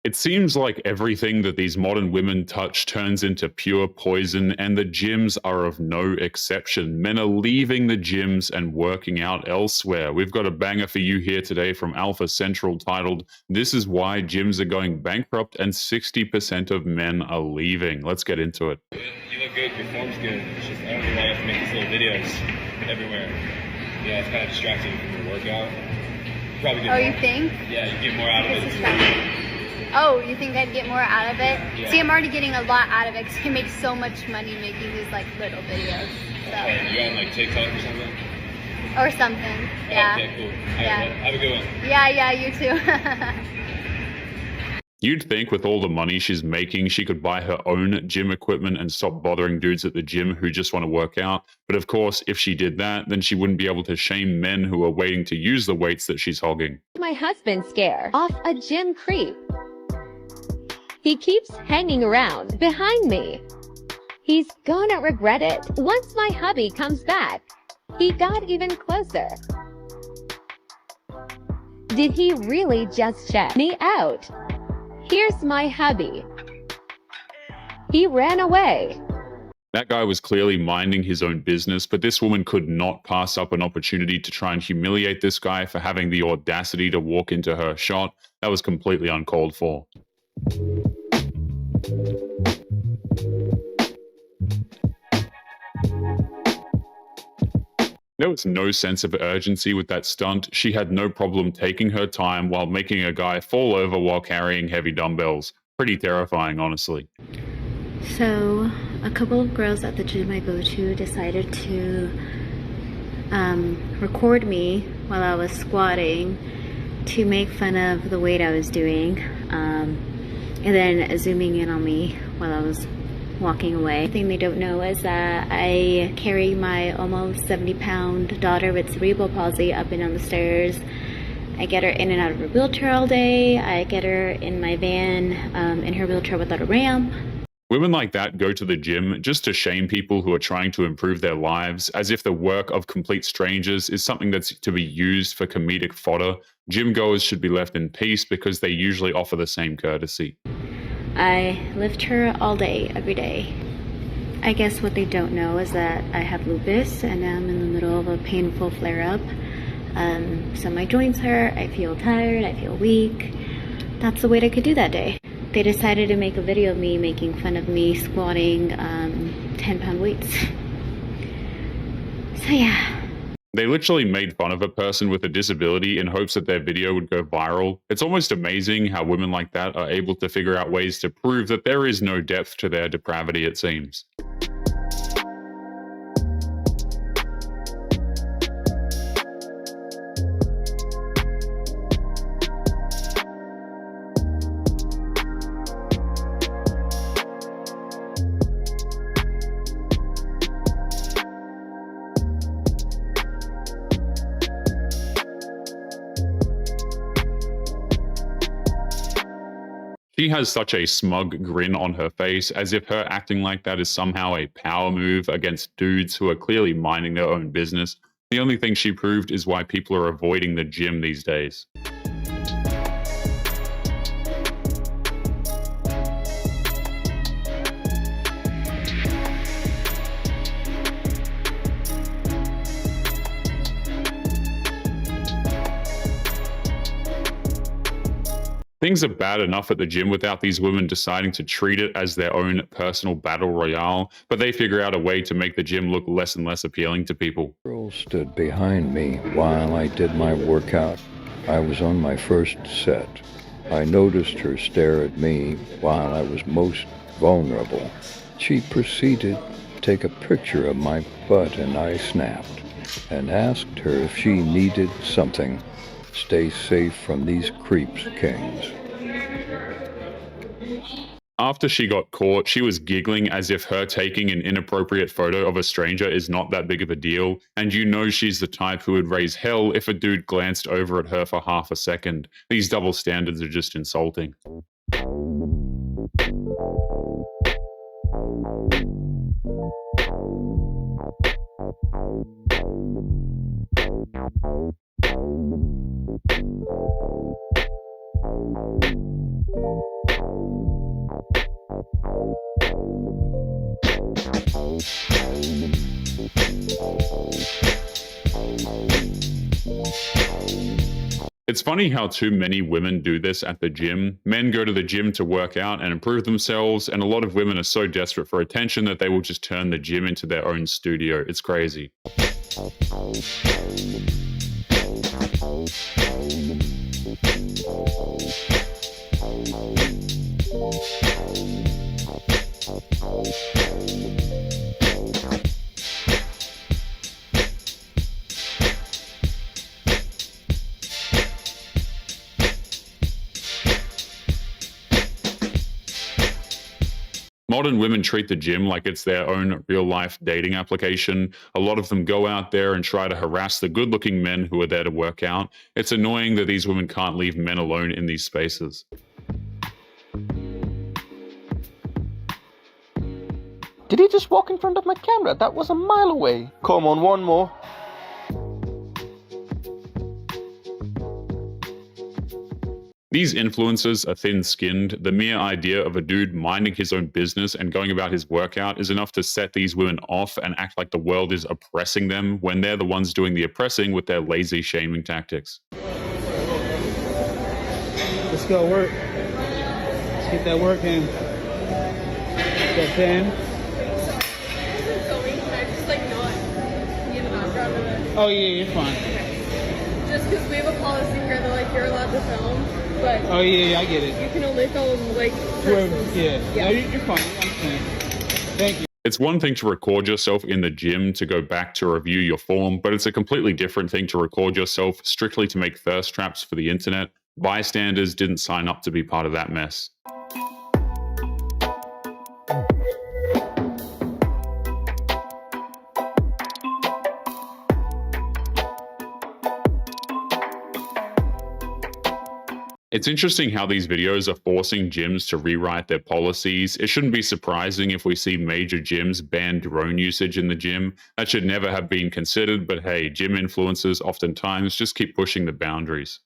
It seems like everything that these modern women touch turns into pure poison, and the gyms are of no exception. Men are leaving the gyms and working out elsewhere. We've got a banger for you here today from Alpha Central titled, "This is Why Gyms Are Going Bankrupt and 60% of Men Are Leaving." Let's get into it. You look good, your form's good. It's just, I don't know why you have to make these little videos everywhere. Yeah, it's kind of distracting from your workout. You probably get more, you think? Yeah, you get more out of it. Oh, you think I'd get more out of it? Yeah. See, I'm already getting a lot out of it because I make so much money making these like little videos. So. Okay, you on like TikTok or something? Or something. Yeah. Okay, cool. Yeah. Have a good one. Yeah, you too. You'd think with all the money she's making, she could buy her own gym equipment and stop bothering dudes at the gym who just want to work out. But of course, if she did that, then she wouldn't be able to shame men who are waiting to use the weights that she's hogging. My husband scare off a gym creep. He keeps hanging around behind me. He's gonna regret it once my hubby comes back. He got even closer. Did he really just check me out? Here's my hubby. He ran away. That guy was clearly minding his own business, but this woman could not pass up an opportunity to try and humiliate this guy for having the audacity to walk into her shot. That was completely uncalled for. There was no sense of urgency with that stunt. She had no problem taking her time while making a guy fall over while carrying heavy dumbbells. Pretty terrifying, honestly. So, a couple of girls at the gym I go to decided to record me while I was squatting to make fun of the weight I was doing, and then zooming in on me while I was walking away. The thing they don't know is that I carry my almost 70-pound daughter with cerebral palsy up and down the stairs. I get her in and out of her wheelchair all day. I get her in my van in her wheelchair without a ramp. Women like that go to the gym just to shame people who are trying to improve their lives, as if the work of complete strangers is something that's to be used for comedic fodder. Gym goers should be left in peace because they usually offer the same courtesy. I lift her all day, every day. I guess what they don't know is that I have lupus and I'm in the middle of a painful flare-up. So my joints hurt, I feel tired, I feel weak. That's the weight I could do that day. They decided to make a video of me making fun of me squatting 10-pound weights. So yeah. They literally made fun of a person with a disability in hopes that their video would go viral. It's almost amazing how women like that are able to figure out ways to prove that there is no depth to their depravity, it seems. She has such a smug grin on her face, as if her acting like that is somehow a power move against dudes who are clearly minding their own business. The only thing she proved is why people are avoiding the gym these days. Things are bad enough at the gym without these women deciding to treat it as their own personal battle royale, but they figure out a way to make the gym look less and less appealing to people. A girl stood behind me while I did my workout. I was on my first set. I noticed her stare at me while I was most vulnerable. She proceeded to take a picture of my butt and I snapped and asked her if she needed something. Stay safe from these creeps, kings. After she got caught, she was giggling as if her taking an inappropriate photo of a stranger is not that big of a deal, and you know she's the type who would raise hell if a dude glanced over at her for half a second. These double standards are just insulting. funny how too many women do this at the gym. Men go to the gym to work out and improve themselves, and a lot of women are so desperate for attention that they will just turn the gym into their own studio. It's crazy. Modern women treat the gym like it's their own real-life dating application. A lot of them go out there and try to harass the good-looking men who are there to work out. It's annoying that these women can't leave men alone in these spaces. Did he just walk in front of my camera? That was a mile away. Come on, one more. These influencers are thin-skinned. The mere idea of a dude minding his own business and going about his workout is enough to set these women off and act like the world is oppressing them when they're the ones doing the oppressing with their lazy shaming tactics. Let's go work. Let's get that work in. Get that pen. Oh yeah, you're fine. Just because we have a policy here that like you're allowed to film, but oh yeah, I get it. you can only film like persons. Yeah. No, you're fine. I understand. Thank you. It's one thing to record yourself in the gym to go back to review your form, but it's a completely different thing to record yourself strictly to make thirst traps for the internet. Bystanders didn't sign up to be part of that mess. It's interesting how these videos are forcing gyms to rewrite their policies. It shouldn't be surprising if we see major gyms ban drone usage in the gym. That should never have been considered, but hey, gym influencers oftentimes just keep pushing the boundaries.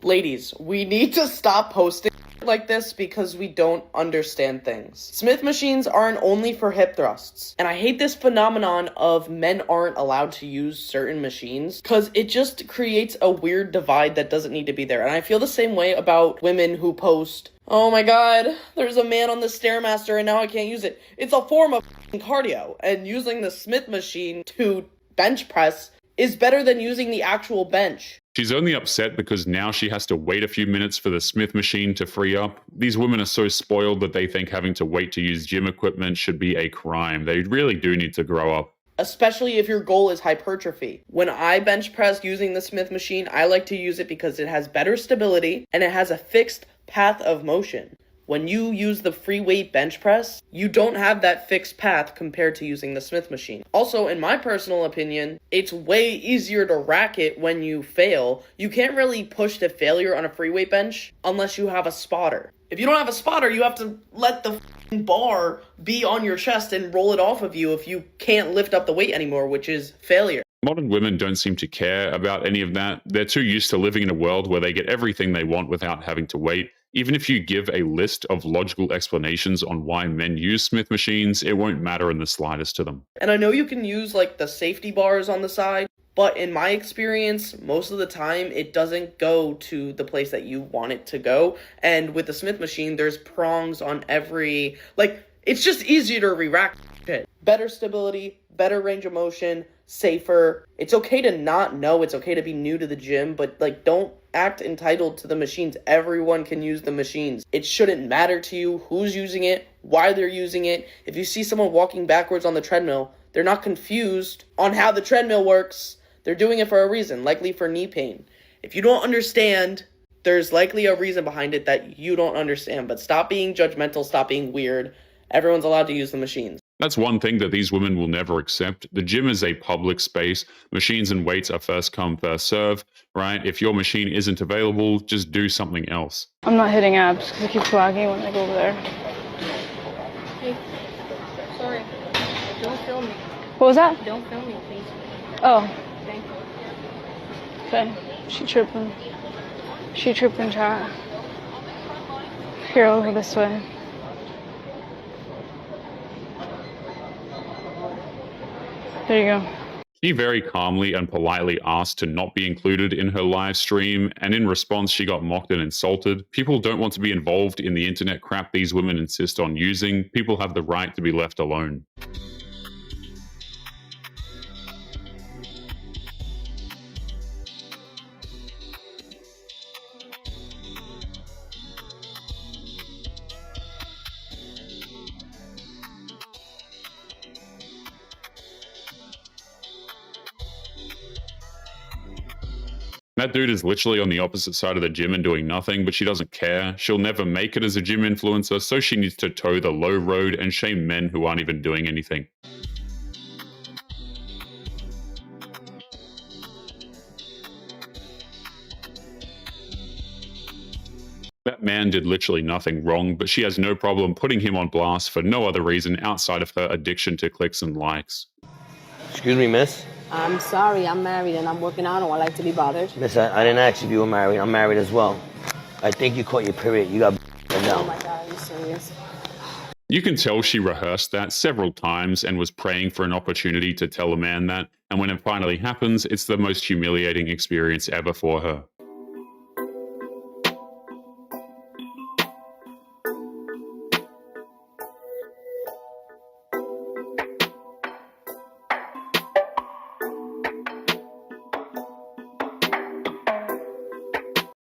Ladies, we need to stop posting like this because we don't understand things. Smith machines aren't only for hip thrusts. And I hate this phenomenon of men aren't allowed to use certain machines because it just creates a weird divide that doesn't need to be there. And I feel the same way about women who post, oh my god, there's a man on the Stairmaster and now I can't use it. It's a form of cardio, and using the Smith machine to bench press is better than using the actual bench. She's only upset because now she has to wait a few minutes for the Smith machine to free up. These women are so spoiled that they think having to wait to use gym equipment should be a crime. They really do need to grow up. Especially if your goal is hypertrophy. When I bench press using the Smith machine, I like to use it because it has better stability and it has a fixed path of motion. When you use the free weight bench press, you don't have that fixed path compared to using the Smith machine. Also, in my personal opinion, it's way easier to rack it when you fail. You can't really push to failure on a free weight bench unless you have a spotter. If you don't have a spotter, you have to let the bar be on your chest and roll it off of you if you can't lift up the weight anymore, which is failure. Modern women don't seem to care about any of that. They're too used to living in a world where they get everything they want without having to wait. Even if you give a list of logical explanations on why men use Smith machines, it won't matter in the slightest to them. And I know you can use like the safety bars on the side, but in my experience, most of the time it doesn't go to the place that you want it to go. And with the Smith machine, there's prongs on every, like, it's just easier to re-rack it. Better stability, better range of motion, safer. It's okay to not know, it's okay to be new to the gym, but like, don't act entitled to the machines. Everyone can use the machines. It shouldn't matter to you who's using it, why they're using it. If you see someone walking backwards on the treadmill, they're not confused on how the treadmill works. They're doing it for a reason, likely for knee pain. If you don't understand, there's likely a reason behind it that you don't understand. But stop being judgmental, stop being weird. Everyone's allowed to use the machines. That's one thing that these women will never accept. The gym is a public space. Machines and weights are first come, first serve, right? If your machine isn't available, just do something else. I'm not hitting abs because it keeps lagging when I go over there. Hey, sorry. Don't film me. What was that? Don't film me, please. Oh. Thank you. Okay. She tripping. She tripping, chat. Here, I'll go this way. There you go. She very calmly and politely asked to not be included in her live stream, and in response, she got mocked and insulted. People don't want to be involved in the internet crap these women insist on using. People have the right to be left alone. That dude is literally on the opposite side of the gym and doing nothing, but she doesn't care. She'll never make it as a gym influencer, so she needs to toe the low road and shame men who aren't even doing anything. That man did literally nothing wrong, but she has no problem putting him on blast for no other reason outside of her addiction to clicks and likes. Excuse me, miss? I'm sorry, I'm married and I'm working out. I don't like to be bothered. Miss, I didn't ask if you were married. I'm married as well. I think you caught your period. You got right now. Oh my God, are you serious? You can tell she rehearsed that several times and was praying for an opportunity to tell a man that, and when it finally happens, it's the most humiliating experience ever for her.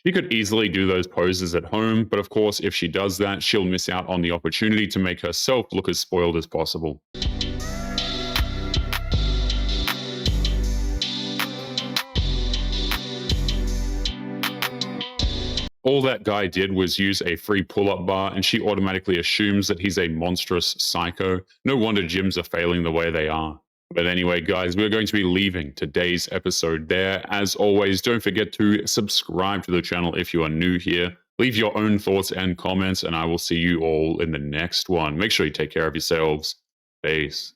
She could easily do those poses at home, but of course, if she does that, she'll miss out on the opportunity to make herself look as spoiled as possible. All that guy did was use a free pull-up bar, and she automatically assumes that he's a monstrous psycho. No wonder gyms are failing the way they are. But anyway, guys, we're going to be leaving today's episode there. As always, don't forget to subscribe to the channel if you are new here. Leave your own thoughts and comments, and I will see you all in the next one. Make sure you take care of yourselves. Peace.